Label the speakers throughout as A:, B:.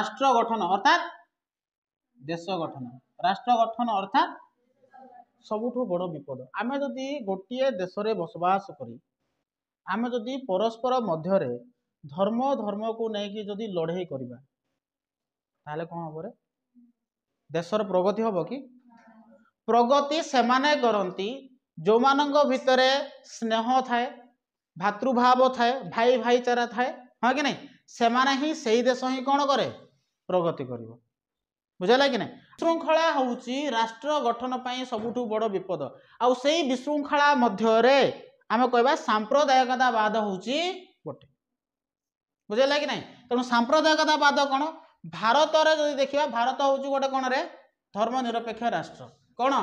A: राष्ट्र गठन अर्थात देश गठन राष्ट्र गठन अर्थात सबुठु बड़ विपद आमे जदि गोटे देश रे बसवास करी आमे जदि परस्पर मध्य धर्म धर्म को लेकिन जदि लड़ाई करवा ताहले कौन हम रे देशर प्रगति हम कि प्रगति से माने करती जो मानक भितर स्नेह थाए भातृभाव थाए भाई भाईचारा थाए हाँ कि नहीं से माने ही सही देश ही कौन करे प्रगति करिवो बुझला कि नहीं विशृंखला होउची राष्ट्र गठन पई सबुठु बड़ विपद आउ सेही विशृंखला मध्य रे आमे कहबा सांप्रदायिकतावाद होउची गोटे बुझला कि नहीं तेणु सांप्रदायिकतावाद कौन भारत रे जदि देखिबा भारत होउची गोटे कौन रे धर्मनिरपेक्ष राष्ट्र कौन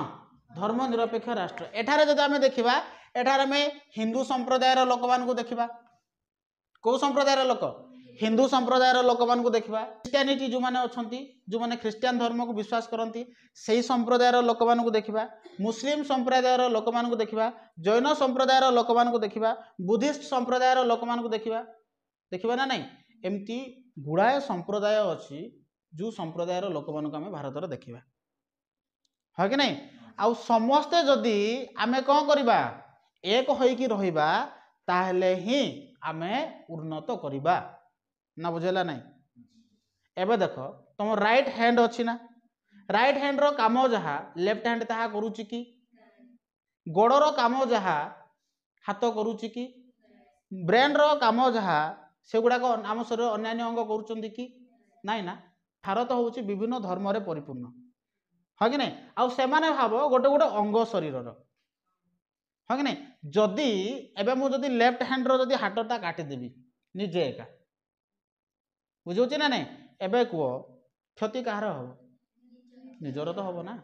A: धर्मनिरपेक्ष राष्ट्र एठारे जदि आमे देखिबा एठारे में हिंदू संप्रदायर लोक मानकु देखिबा को संप्रदायर लोक हिंदू संप्रदायर लोक मानकु देखिबा क्रिश्चियनिटी जो माने अछंती जो माने ख्रीष्टियान धर्म को विश्वास करती सेही संप्रदायर लोक मानकु देखिबा मुस्लिम संप्रदायर लोक मानकु देखिबा जैन संप्रदायर लोक मानकु देखिबा बुद्धिस्ट संप्रदायर लोक मानकु देखिबा देखिबा ना नहीं एमती गुड़ाए संप्रदाय अच्छी जो संप्रदायर लोक मानकु आमे भारत रे देखिबा है कि नहीं आउ समस्ते जदि आमे कौन करिबा एक होइकी रहिबा ताहले ही आमे उन्नत करिबा ना बुझेला नहीं एबे देखो तुम राइट हैंड अच्छी ना राइट हैंड रो काम जहा लेफ्ट हैंड ताहा करूची की गोड़र काम जहा हाथ करूची की ब्रेन रो काम जहा से गुड़ाक आम शरीर अन्य अंग करुचंदी कि नाई ना भारत होउची विभिन्न धर्म रे परिपूर्ण है कि नहीं आउ से माने भाव गोटे गोटे अंग शरीर है कि नहीं जदि एबे मु जदि लेफ्ट हैंड रो जदि हाथटा काटी देबी निजे एका बुझुची ना नहीं एबे कुओ क्षति कहार हम निजर तो हम ना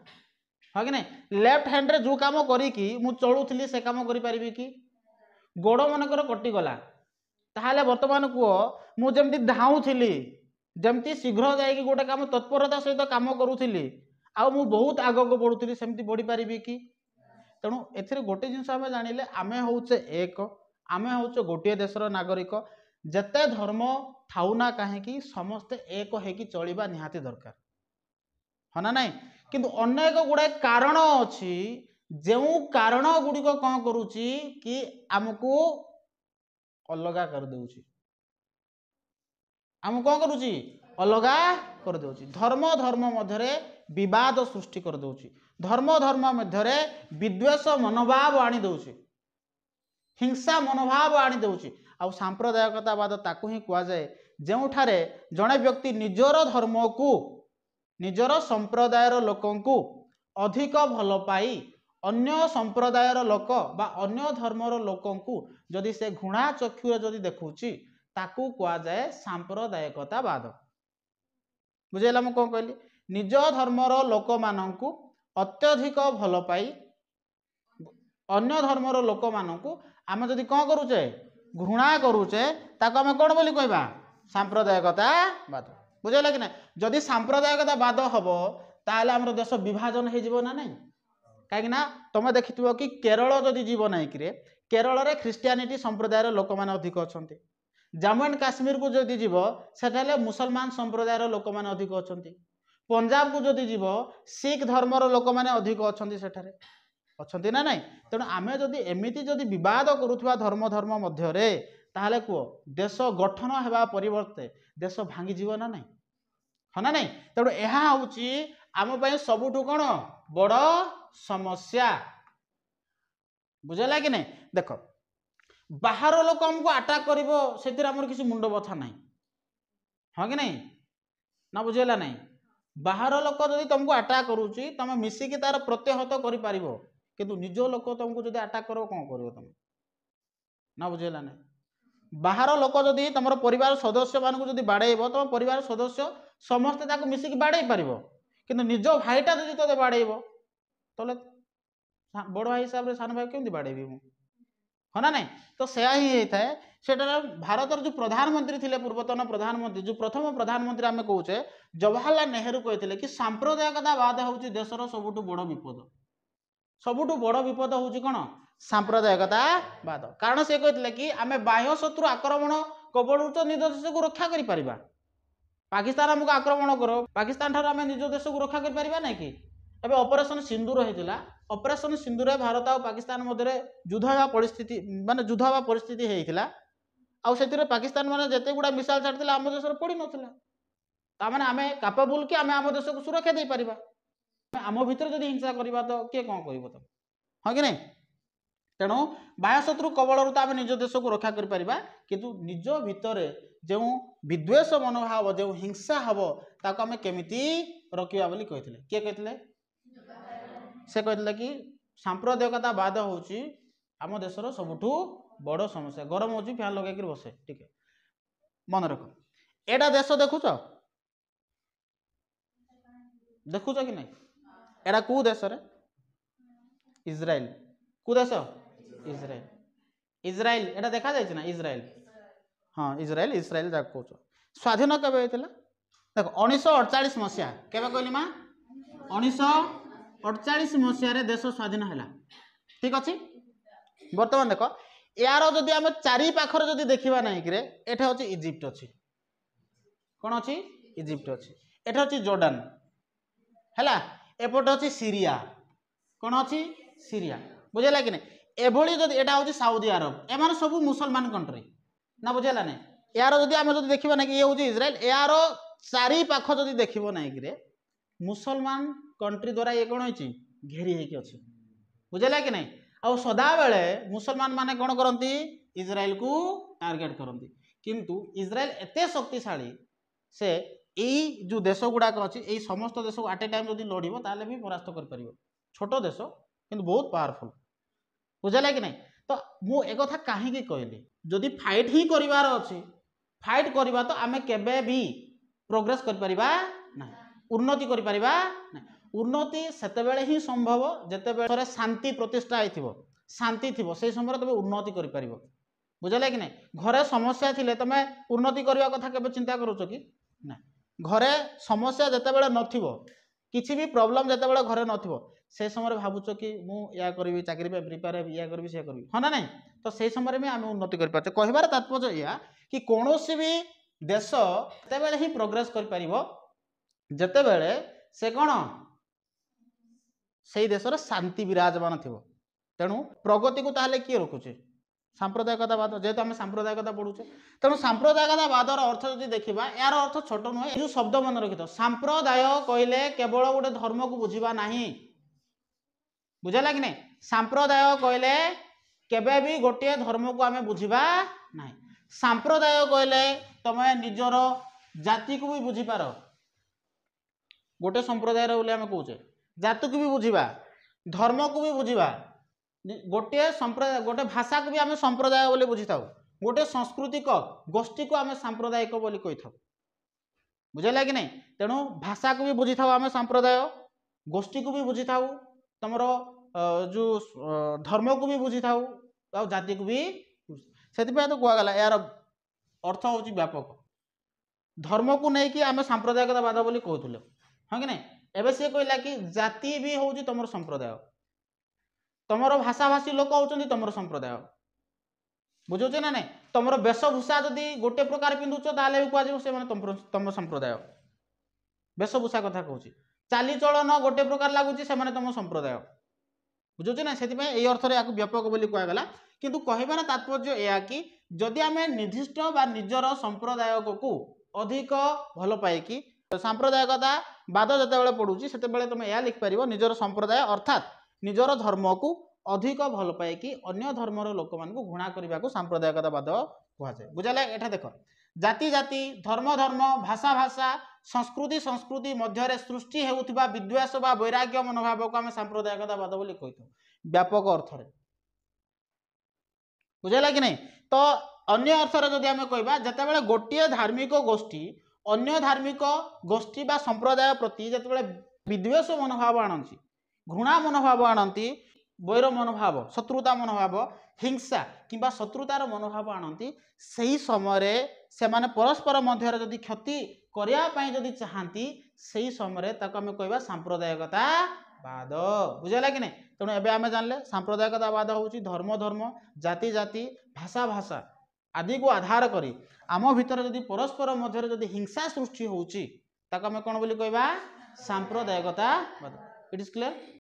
A: है कि नहीं लेफ्ट हैंड रे जो काम करी कि मु चलुथली से काम करि परिबी कि गोड़ मनकर कटिगला ताहले वर्तमान कुओ मु जेमती धाउथली जेमती शीघ्र जाइकी गोटे काम तत्परता सहित काम करूथली आ मु बहुत आगक बढ़ुथली सेमती बढ़ी पारिबी कि तेणु एथिरे गोटे जिनस आमे जानिले आमे होउचे एक आमे होउचे गोटे देशर नागरिक जेते धर्म थाउ ना काहेकि समस्ते एक होइकी चलिबा निहाती दरकार है ना नहीं किंतु अनेक गुड़ाए कारण अच्छी जो कारण गुड़िक कौन करुच्ची कि आमको अलगा कर देउची आम कौन करुच्ची अलगा कर देउची धर्म धर्म मध्य विवाद सृष्टि कर देउची धर्म धर्म मध्य विद्वेष मनोभाव आनी देउची हिंसा मनोभाव आनी देउची आ सांप्रदायिकतावाद ताकू ही कह जाए जोठारे जड़े व्यक्ति निजर धर्म को निजर संप्रदायर लोकंकु अधिक भल पाई अन्य संप्रदायर लोक बा अन्य धर्मर लोकंकु जदि से घृणा चक्षुरे जदि देखुची ताकू कह जाए सांप्रदायिकतावाद बुझेला मु कौन कहली निज धर्मर लोक मानंकु अत्यधिक भल पाई अन्य धर्मर लोक मानंकु आमे जदि कौन करूचे घृणा करूचे ताको आमे कौन बोली कहबा सांप्रदायिकतावाद बुझेला कि ना जदि सांप्रदायिकतावाद हबो ताहले हमर देश विभाजन हो जीवो ना नहीं कहीं तुम देखिथिबो कि केरल जदि जीव नहीं कि केरल रे ख्रीष्टियानिटी संप्रदायर लोक माने अधिक अछंती जम्मू एंड काश्मीर को जदि जीव सेठाले मुसलमान संप्रदायर लोक माने अधिक अछंती पंजाब को जदि जीव सिख धर्मर लोक माने अधिक अछंती सेठारे अछंती ना नहीं तेणु आमे जदि एमिति जदि विवाद करुथुवा धर्म धर्म मध्य रे ताहले को देश गठन हेबा परिवर्ते देश भांगी जीव ना नहीं है ना नहीं तेणु यह हूँ आम सबुठु कौन बड़ समस्या बुझेला कि नहीं देख बाहर लोक हमको अटैक कर किसी मुंड बथा ना हाँ कि नहीं ना बुझेला नहीं बाहर लोक जदि तुमको अटैक करुच्ची तुम मिसिकी तार प्रत्याहत कर किंतु निज लोक तुमको जब अटैक कर कौन कर तुम ना बुझेला नहीं बाहर लोक जदि तुम परिवार सदस्य मानक जदि बाड़ेब तुम परिवार सदस्य समस्ते मिसिकी बाड़े पार कि निज भाईटा जदि ते बाड़ेब तो बड़ भाई हिसाब से सान भाई केमती बाड़ेबी मु है ना नहीं तो सया ही होता है सेटा भारत जो प्रधानमंत्री थे पूर्वतन प्रधानमंत्री जो प्रथम प्रधानमंत्री आम कहे जवाहरलाल नेहरू कहते कि सांप्रदायिकतावाद हूँ देशर सबुठु बड़ विपद सबुठु बड़ विपद हूँ कौन सांप्रदायिकतावाद कारण से कहते कि आम बाह्य शत्रु आक्रमण कबल निज देश को रक्षा कर पाकिस्तान हमको आक्रमण करो पाकिस्तान ठार आम निज देश को रक्षा कर ना कि एबे ऑपरेशन सिंदूर होइतिला ऑपरेशन सिंदूर भारत और पाकिस्तान मध्य युद्ध हवा परिस्थिति माने युद्ध हवा परिस्थिति होइतिला आउ सेतिरे पाकिस्तान माने जते गुडा मिसाइल छाड़तिला आम देश पड़ी नथिला ता माने आमे कैपेबल कि आमे आम देश को सुरक्षा दे परिबा आम भितर जदि हिंसा करबा तो के कोन करिवो तो हां कि नहीं तेणु बाह्यशत्रु कबल तो आम निज देश को रक्षा कर परिबा किंतु निज भितर जो विद्वेष मनोभाव जो हिंसा हम ताको आम केमिति रखिबा बोली कहिथिले के कहिथिले से कहिथिले कि सांप्रदायिकतावाद होची आम देशर सबुठू बड़ समस्या गरम होची फैन लगे बसे ठीक है मन रख एटा देश देखुच देखुच कि नहीं एटा को देश रे इज्राइल को देश इज्राइल इज्राइल एटा देखा जाय ना इज्राइल हाँ इज्राइल इस्राएल जा कह स्वाधीन केबे होइतिला देख 1948 मसीहा केबे कहली मां 1948 मसीहा देश स्वाधीन है ठीक अच्छे बर्तमान देख यार जदि आम चारि पाखर जदि देखा ना कि एठे अच्छी इजिप्ट अच्छी कौन अच्छी इजिप्ट अच्छी एठे अच्छी जोर्डान है एपटे अच्छी सीरिया कौन अच्छी सीरिया बुझेगा कि नहीं एभली जदि एटा हूँ साउदी अरब एम सब मुसलमान कंट्री ना बुझेगा ना यार जदि आम जब देखा ना कि ये हूँ इज्राएल यार चारि पाख जदि देख ना कि मुसलमान कंट्री द्वारा ये कौन होती घेरी होगी अच्छी बुझेगा कि नहीं आउ सदा बेले मुसलमान माने कौन करती इज्राएल को टार्गेट करती किंतु इज्राएल एते शक्तिशाली से यही जो देश गुड़ाक अच्छी यही समस्त देश को आट ए टाइम जब लड़ब ताले भी परास्त कर छोट देश किंतु बहुत पावरफुल बुझेगा कि नहीं तो मु एक कथा कहीं कहली जदि फाइट ही करार अच्छी फाइट करवा तो आम केबे भी प्रोग्रेस कर उन्नति कर उन्नति सेतेबेले ही संभव जेतेबेले शांति प्रतिष्ठा होइथिबो शांति थिबो से समय तुम उन्नति कर पारिबो बुझला कि नहीं घरे समस्या थिले तुम उन्नति करबा कथा केबे चिंता करूछ कि ना घरे समस्या जेतेबेले नथिबो किछि भी प्रॉब्लम जेतेबेले घरे नथिबो से समय भावुच कि मु या करी चाकरी पे प्रिपेयर हे या करी से करी हाँ ना नहीं तो से समय में आम उन्नति कर पारे कहबार तात्पर्य या कि कौनसी भी देश तेबेले ही प्रोग्रेस कर पारिबो जेतेबेले से कौन से देशर शांति विराजमान थी तेणु प्रगति को ताहले किए रखुचे सांप्रदायिकतावाद जेहेतु आम सांप्रदायिकता पढ़ुचे तेणु सांप्रदायिकतावादर अर्थ जब देखा यार अर्थ छोट नुहे जो शब्द मन रखि था सांप्रदाय कहले केवल गोटे धर्म को बुझा ना बुझेगा कि नहीं सांप्रदाय कहले केबे भी गोटे धर्म को आम बुझा ना सांप्रदाय कहले तुम निजर जाति को भी बुझीपार गोटे संप्रदाय बोले आम कहे जाति को भी बुझा धर्म को भी बुझा गोटे संप्रदाय गोटे भाषा को भी आम संप्रदाय बोली बुझी था गोटे सांस्कृतिक गोष्ठी को आम सांप्रदायिक बोली कही था बुझेगा कि नहीं तेणु भाषा को भी बुझी था आम सांप्रदाय गोष्ठी को भी बुझी था तुम जो धर्म को भी बुझी था जाति को भी से तो कहगला यार अर्थ हूँ व्यापक धर्म को लेकिन आम सांप्रदायिकतावाद बोली कहते हाँ कि नहीं एवं सी कहला कि जाति भी हूँ तुम संप्रदाय तुम भाषाभाषी लोक होती तुम संप्रदाय बुझे ना नहीं तुम वेशभूषा जदि गोटे प्रकार पिंधुच ताले भी कह तुम संप्रदाय वेशभूषा कथा कहूँ चालीचलन गोटे प्रकार लगुच से तुम संप्रदाय बुझे ना से अर्थ या व्यापक बोली कहगला किंतु कहबार तात्पर्य यह कि जदि आम निर्दिष्ट बा निजर संप्रदाय को अधिक भल पाई सांप्रदायिकतावाद जिते पढ़ुची से तुम यह लिखिपार निजर संप्रदाय अर्थात निजर धर्म को अधिक भल पाई अन्य धर्मर लोक मान घृणा करने को सांप्रदायिकतावाद कहुए बुझाला एठा देख जाति जाति धर्म धर्म भाषा भाषा संस्कृति संस्कृति मध्य सृष्टि होउथिबा विद्वेष बा वैराग्य मनोभाव को आम सांप्रदायिकतावाद बोली कही व्यापक अर्थ बुझेगा कि नहीं तो अन्य अर्थर जदि आम कहबा जेतेबेले गोटे धार्मिक गोष्ठी अन्य धार्मिक गोष्ठी बा संप्रदाय प्रति जेतेबेले विद्वेष मनोभाव आणंती घृणा मनोभाव आणंती वैर मनोभाव शत्रुता मनोभाव हिंसा किंबा शत्रुतार मनोभाव आणंती सही समय से माने परस्पर मध्य जदि क्षति करने जदि चाहती सही समय ताको आम कहबा सांप्रदायिकतावाद बुझेगा कि नहीं तेणु एबे आम जानले सांप्रदायिकतावाद हूँ धर्म धर्म जाति जाति भाषा भाषा आदि को आधार करी आम भितर जदि परस्पर मध्य जदि हिंसा सृष्टि होउची ताको आमे कोन बोली कहबा सांप्रदायिकता इट इज क्लियर।